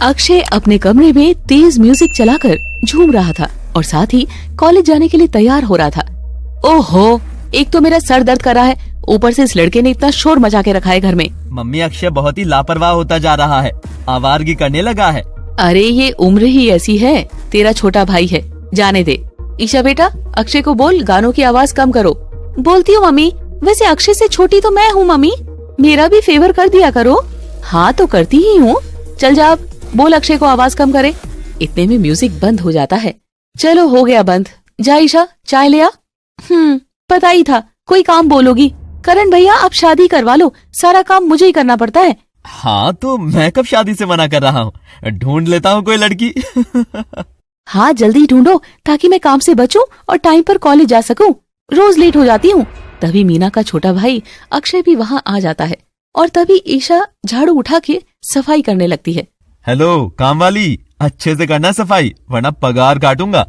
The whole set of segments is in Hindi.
अक्षय अपने कमरे में तेज म्यूजिक चलाकर झूम रहा था और साथ ही कॉलेज जाने के लिए तैयार हो रहा था। ओहो, एक तो मेरा सर दर्द कर रहा है, ऊपर से इस लड़के ने इतना शोर मचा के रखा है घर में। मम्मी, अक्षय बहुत ही लापरवाह होता जा रहा है, आवारगी करने लगा है। अरे ये उम्र ही ऐसी है, तेरा छोटा भाई है, जाने दे। ईशा बेटा, अक्षय को बोल गानों की आवाज कम करो। बोलती हूँ मम्मी, वैसे अक्षय से छोटी तो मैं हूँ मम्मी, मेरा भी फेवर कर दिया करो। हाँ तो करती ही हूँ, चल जा अब, बोल अक्षय को आवाज कम करे। इतने में म्यूजिक बंद हो जाता है। चलो हो गया बंद, जा ईशा चाय ले आ। पता ही था कोई काम बोलोगी। करण भैया आप शादी करवा लो, सारा काम मुझे ही करना पड़ता है। हाँ तो मैं कब शादी से मना कर रहा हूँ, ढूंढ लेता हूँ कोई लड़की। हाँ जल्दी ढूंढो ताकि मैं काम से बचूं और टाइम पर कॉलेज जा सकूं, रोज लेट हो जाती हूँ। तभी मीना का छोटा भाई अक्षय भी वहाँ आ जाता है और तभी ईशा झाड़ू उठा के सफाई करने लगती है। हेलो काम वाली, अच्छे से करना सफाई वरना पगार काटूंगा।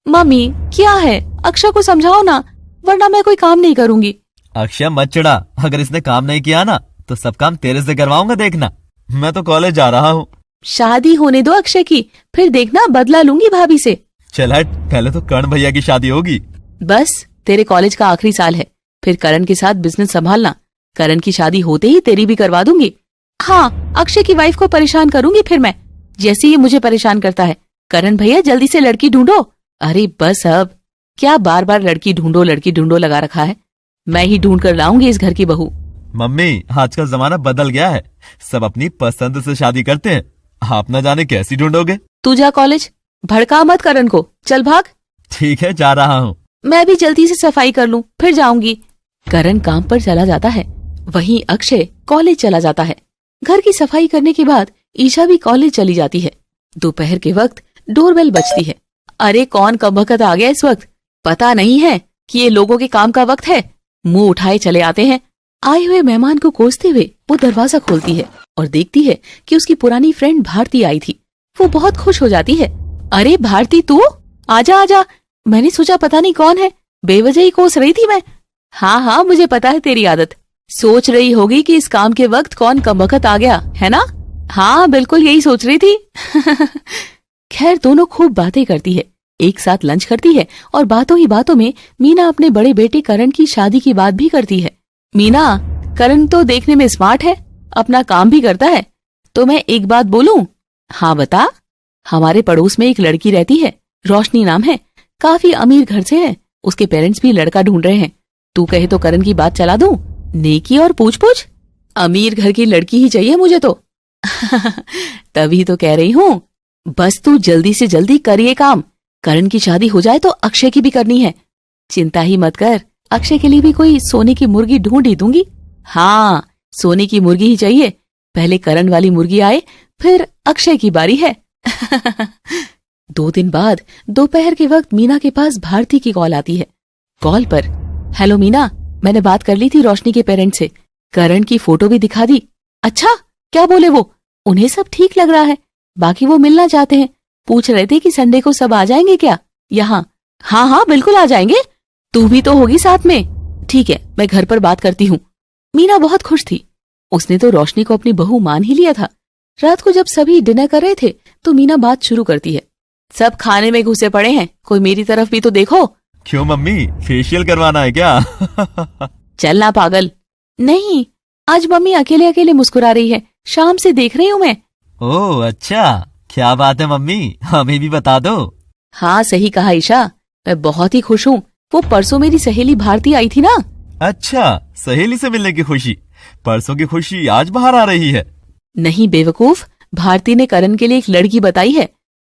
मम्मी क्या है, अक्षय को समझाओ ना, वरना मैं कोई काम नहीं करूंगी। अक्षय मत चिढ़ा, अगर इसने काम नहीं किया ना तो सब काम तेरे से करवाऊंगा, देखना। मैं तो कॉलेज जा रहा हूँ। शादी होने दो अक्षय की, फिर देखना बदला लूंगी भाभी से। चल हट, पहले तो करण भैया की शादी होगी। बस तेरे कॉलेज का आखिरी साल है, फिर करण के साथ बिजनेस संभालना। करण की शादी होते ही तेरी भी करवा दूंगी। हाँ, अक्षय की वाइफ को परेशान करूंगी फिर मैं, जैसे ये मुझे परेशान करता है। करण भैया जल्दी से लड़की ढूंढो। अरे बस अब, क्या बार बार लड़की ढूंढो लगा रखा है, मैं ही ढूंढ कर लाऊंगी इस घर की बहू। मम्मी, आज का जमाना बदल गया है, सब अपनी पसंद से शादी करते हैं, आप न जाने कैसी ढूंढोगे। तू जा कॉलेज, भड़का मत करण को, चल भाग। ठीक है जा रहा हूँ। मैं भी जल्दी से सफाई कर लूं, फिर जाऊंगी। करण काम पर चला जाता है, वहीं अक्षय कॉलेज चला जाता है। घर की सफाई करने के बाद ईशा भी कॉलेज चली जाती है। दोपहर के वक्त डोरबेल बजती है। अरे कौन कबकत आ गया इस वक्त, पता नहीं है कि ये लोगों के काम का वक्त है। मुंह उठाए चले आते हैं। आए हुए मेहमान को कोसते हुए वो दरवाजा खोलती है और देखती है कि उसकी पुरानी फ्रेंड भारती आई थी। वो बहुत खुश हो जाती है। अरे भारती तू, आजा आजा, मैंने सोचा पता नहीं कौन है, बेवजह ही कोस रही थी मैं। हाँ मुझे पता है तेरी आदत, सोच रही होगी कि इस काम के वक्त कौन कमबख्त आ गया है ना। हाँ बिल्कुल यही सोच रही थी। खैर दोनों खूब बातें करती है, एक साथ लंच करती है और बातों ही बातों में मीना अपने बड़े बेटे करण की शादी की बात भी करती है। मीना, करण तो देखने में स्मार्ट है, अपना काम भी करता है, तो मैं एक बात बोलूं? हाँ बता। हमारे पड़ोस में एक लड़की रहती है, रोशनी नाम है, काफी अमीर घर से है, उसके पेरेंट्स भी लड़का ढूंढ रहे हैं। तू कहे तो करण की बात चला दूं? नेकी और पूछ पूछ, अमीर घर की लड़की ही चाहिए मुझे तो। तभी तो कह रही हूँ, बस तू जल्दी से जल्दी कर ये काम, करण की शादी हो जाए तो अक्षय की भी करनी है। चिंता ही मत कर, अक्षय के लिए भी कोई सोने की मुर्गी ढूंढ ही दूंगी। हाँ सोने की मुर्गी ही चाहिए, पहले करण वाली मुर्गी आए फिर अक्षय की बारी है। 2 दिन बाद दोपहर के वक्त मीना के पास भारती की कॉल आती है। कॉल पर, हेलो मीना, मैंने बात कर ली थी रोशनी के पेरेंट्स से, करण की फोटो भी दिखा दी। अच्छा क्या बोले वो? उन्हें सब ठीक लग रहा है, बाकी वो मिलना चाहते हैं, पूछ रहे थे कि संडे को सब आ जाएंगे क्या यहाँ। हाँ बिल्कुल आ जाएंगे, तू भी तो होगी साथ में। ठीक है मैं घर पर बात करती हूँ। मीना बहुत खुश थी, उसने तो रोशनी को अपनी बहू मान ही लिया था। रात को जब सभी डिनर कर रहे थे तो मीना बात शुरू करती है। सब खाने में घुसे पड़े हैं, कोई मेरी तरफ भी तो देखो। क्यों मम्मी, फेशियल करवाना है क्या? चलना पागल। नहीं, आज मम्मी अकेले अकेले मुस्कुरा रही है, शाम से देख रही हूँ मैं। ओह अच्छा, क्या बात है मम्मी, हमें भी बता दो। हाँ सही कहा ईशा, मैं बहुत ही खुश हूँ। वो परसों मेरी सहेली भारती आई थी ना। अच्छा, सहेली से मिलने की खुशी, परसों की खुशी आज बाहर आ रही है। नहीं बेवकूफ, भारती ने करण के लिए एक लड़की बताई है,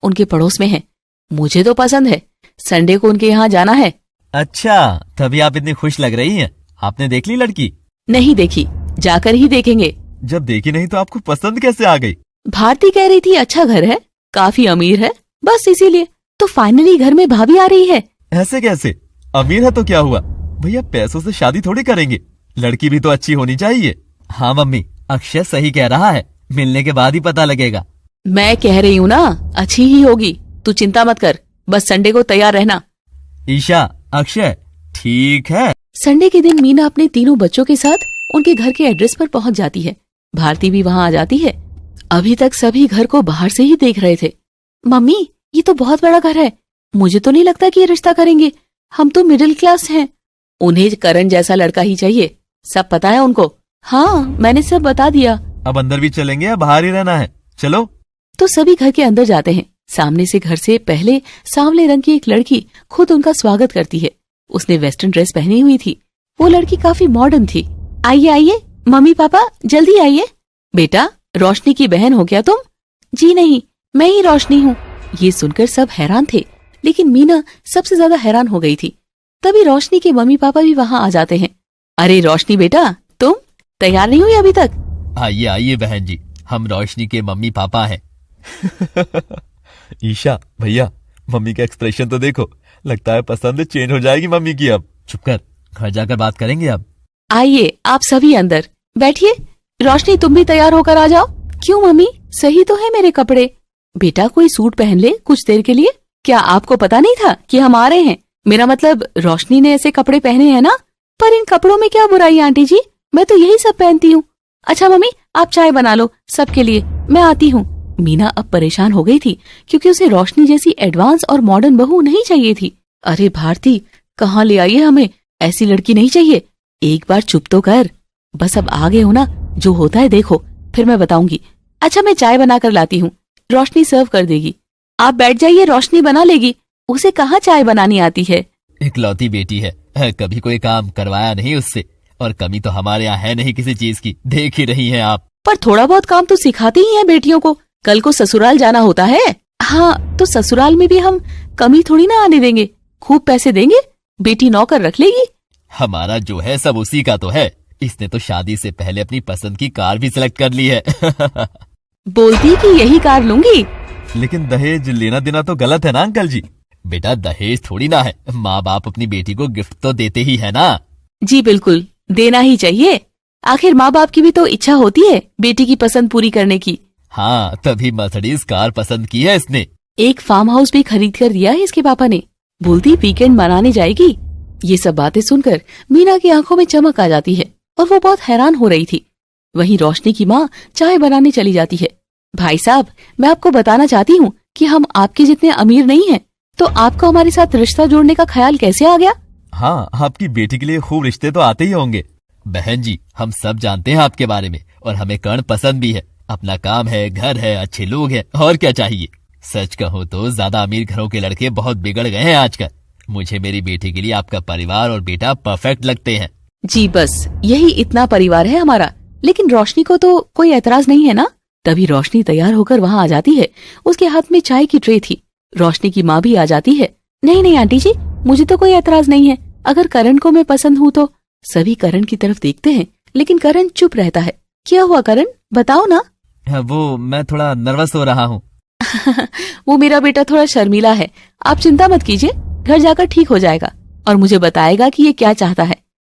उनके पड़ोस में है, मुझे तो पसंद है, संडे को उनके यहाँ जाना है। अच्छा तभी आप इतनी खुश लग रही हैं। आपने देख ली लड़की? नहीं देखी, जाकर ही देखेंगे। जब देखी नहीं तो आपको पसंद कैसे आ गई? भारती कह रही थी अच्छा घर है, काफी अमीर है, बस इसीलिए तो फाइनली घर में भाभी आ रही है। ऐसे कैसे? अमीर है तो क्या हुआ, भैया पैसों से शादी थोड़ी करेंगे, लड़की भी तो अच्छी होनी चाहिए। हाँ मम्मी, अक्षय सही कह रहा है, मिलने के बाद ही पता लगेगा। मैं कह रही हूँ ना, अच्छी ही होगी, तू चिंता मत कर, बस संडे को तैयार रहना। ईशा, अक्षय, ठीक है। संडे के दिन मीना अपने तीनों बच्चों के साथ उनके घर के एड्रेस पर पहुंच जाती है। भारती भी वहां आ जाती है। अभी तक सभी घर को बाहर से ही देख रहे थे। मम्मी, ये तो बहुत बड़ा घर है, मुझे तो नहीं लगता कि ये रिश्ता करेंगे, हम तो मिडिल क्लास हैं। उन्हें करण जैसा लड़का ही चाहिए, सब पता है उनको। हाँ, मैंने सब बता दिया। अब अंदर भी चलेंगे या बाहर ही रहना है? चलो। तो सभी घर के अंदर जाते हैं। सामने से घर से पहले सांवले रंग की एक लड़की खुद उनका स्वागत करती है। उसने वेस्टर्न ड्रेस पहनी हुई थी। वो लड़की काफी मॉडर्न थी। आइए आइए, मम्मी पापा जल्दी आइए। बेटा, रोशनी की बहन हो क्या तुम? जी नहीं, मैं ही रोशनी हूँ। ये सुनकर सब हैरान थे, लेकिन मीना सबसे ज्यादा हैरान हो गई थी। तभी रोशनी के मम्मी पापा भी वहाँ आ जाते हैं। अरे रोशनी बेटा, तुम तैयार नहीं हुई अभी तक? आइए आइए बहन जी, हम रोशनी के मम्मी पापा हैं। ईशा भैया, मम्मी का एक्सप्रेशन तो देखो, लगता है पसंद चेंज हो जाएगी मम्मी की अब। चुप कर, घर जाकर बात करेंगे अब। आइए आप सभी अंदर बैठिए। रोशनी तुम भी तैयार होकर आ जाओ। क्यों मम्मी, सही तो है मेरे कपड़े। बेटा कोई सूट पहन ले कुछ देर के लिए। क्या आपको पता नहीं था कि हम आ रहे हैं? मेरा मतलब रोशनी ने ऐसे कपड़े पहने हैं ना। पर इन कपड़ों में क्या बुराई है आंटी जी, मैं तो यही सब पहनती हूँ। अच्छा मम्मी, आप चाय बना लो सबके लिए, मैं आती हूँ। मीना अब परेशान हो गई थी, क्योंकि उसे रोशनी जैसी एडवांस और मॉडर्न बहू नहीं चाहिए थी। अरे भारती, कहाँ ले आई है हमें, ऐसी लड़की नहीं चाहिए। एक बार चुप तो कर। बस अब आ गए हो ना, जो होता है देखो, फिर मैं बताऊंगी। अच्छा मैं चाय बना कर लाती हूँ, रोशनी सर्व कर देगी। आप बैठ जाइए, रोशनी बना लेगी, उसे कहाँ चाय बनानी आती है। इकलौती बेटी है, कभी कोई काम करवाया नहीं उससे, और कमी तो हमारे यहाँ है नहीं किसी चीज की, देख ही रही हैं आप। पर थोड़ा बहुत काम तो सिखाती ही है बेटियों को, कल को ससुराल जाना होता है। हाँ, तो ससुराल में भी हम कमी थोड़ी ना आने देंगे, खूब पैसे देंगे, बेटी नौकर रख लेगी। हमारा जो है सब उसी का तो है। इसने तो शादी से पहले अपनी पसंद की कार भी सिलेक्ट कर ली है। बोलती कि यही कार लूंगी। लेकिन दहेज लेना देना तो गलत है ना अंकल जी। बेटा दहेज थोड़ी ना है, माँ बाप अपनी बेटी को गिफ्ट तो देते ही है ना। जी बिल्कुल, देना ही चाहिए। आखिर माँ बाप की भी तो इच्छा होती है बेटी की पसंद पूरी करने की। हाँ, तभी मर्सिडीज कार पसंद की है इसने। एक फार्म हाउस भी खरीद कर दिया है इसके पापा ने। बोलती वीकेंड मनाने जाएगी। ये सब बातें सुनकर मीना की आंखों में चमक आ जाती है और वो बहुत हैरान हो रही थी। वहीं रोशनी की माँ चाय बनाने चली जाती है। भाई साहब, मैं आपको बताना चाहती हूँ कि हम आपके जितने अमीर नहीं हैं, तो आपको हमारे साथ रिश्ता जोड़ने का ख्याल कैसे आ गया? हाँ, आपकी बेटी के लिए खूब रिश्ते तो आते ही होंगे। बहन जी, हम सब जानते हैं आपके बारे में, और हमें कर्ण पसंद भी है। अपना काम है, घर है, अच्छे लोग हैं, और क्या चाहिए। सच कहूँ तो ज्यादा अमीर घरों के लड़के बहुत बिगड़ गए हैं आजकल। मुझे मेरी बेटी के लिए आपका परिवार और बेटा परफेक्ट लगते हैं। जी बस यही इतना परिवार है हमारा। लेकिन रोशनी को तो कोई एतराज नहीं है ना? तभी रोशनी तैयार होकर वहाँ आ जाती है। उसके हाथ में चाय की ट्रे थी। रोशनी की माँ भी आ जाती है। नहीं नहीं आंटी जी, मुझे तो कोई एतराज नहीं है, अगर करण को मैं पसंद हूँ तो। सभी करण की तरफ देखते हैं, लेकिन करण चुप रहता है। क्या हुआ करण, बताओ ना। वो मैं थोड़ा नर्वस हो रहा हूँ। वो मेरा बेटा थोड़ा शर्मीला है, आप चिंता मत कीजिए, घर जाकर ठीक हो जाएगा और मुझे बताएगा कि ये क्या चाहता है।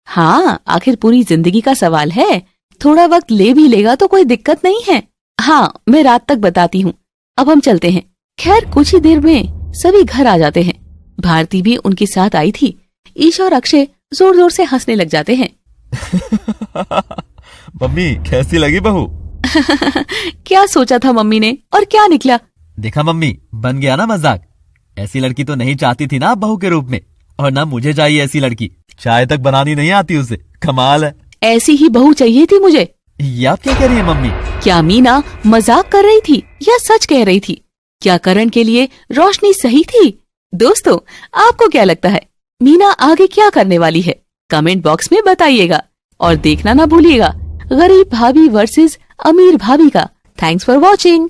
हाँ, आखिर पूरी जिंदगी का सवाल है, थोड़ा वक्त ले भी लेगा तो कोई दिक्कत नहीं है। हाँ, मैं रात तक बताती हूँ। अब हम चलते हैं। खैर कुछ ही देर में सभी घर आ जाते हैं। भारती भी उनके साथ आई थी। ईशा और अक्षय जोर जोर से हंसने लग जाते हैं। मम्मी कैसी लगी बहू? क्या सोचा था मम्मी ने और क्या निकला? देखा मम्मी, बन गया ना मजाक। ऐसी लड़की तो नहीं चाहती थी ना आप बहू के रूप में, और ना मुझे चाहिए ऐसी लड़की। चाय तक बनानी नहीं आती उसे, कमाल है। ऐसी ही बहू चाहिए थी मुझे। ये आप क्या कह रही है मम्मी? क्या मीना मजाक कर रही थी या सच कह रही थी? क्या करण के लिए रोशनी सही थी? दोस्तों, आपको क्या लगता है मीना आगे क्या करने वाली है? कमेंट बॉक्स में बताइएगा और देखना ना भूलिएगा गरीब भाभी वर्सेस अमीर भाभी का। Thanks for watching.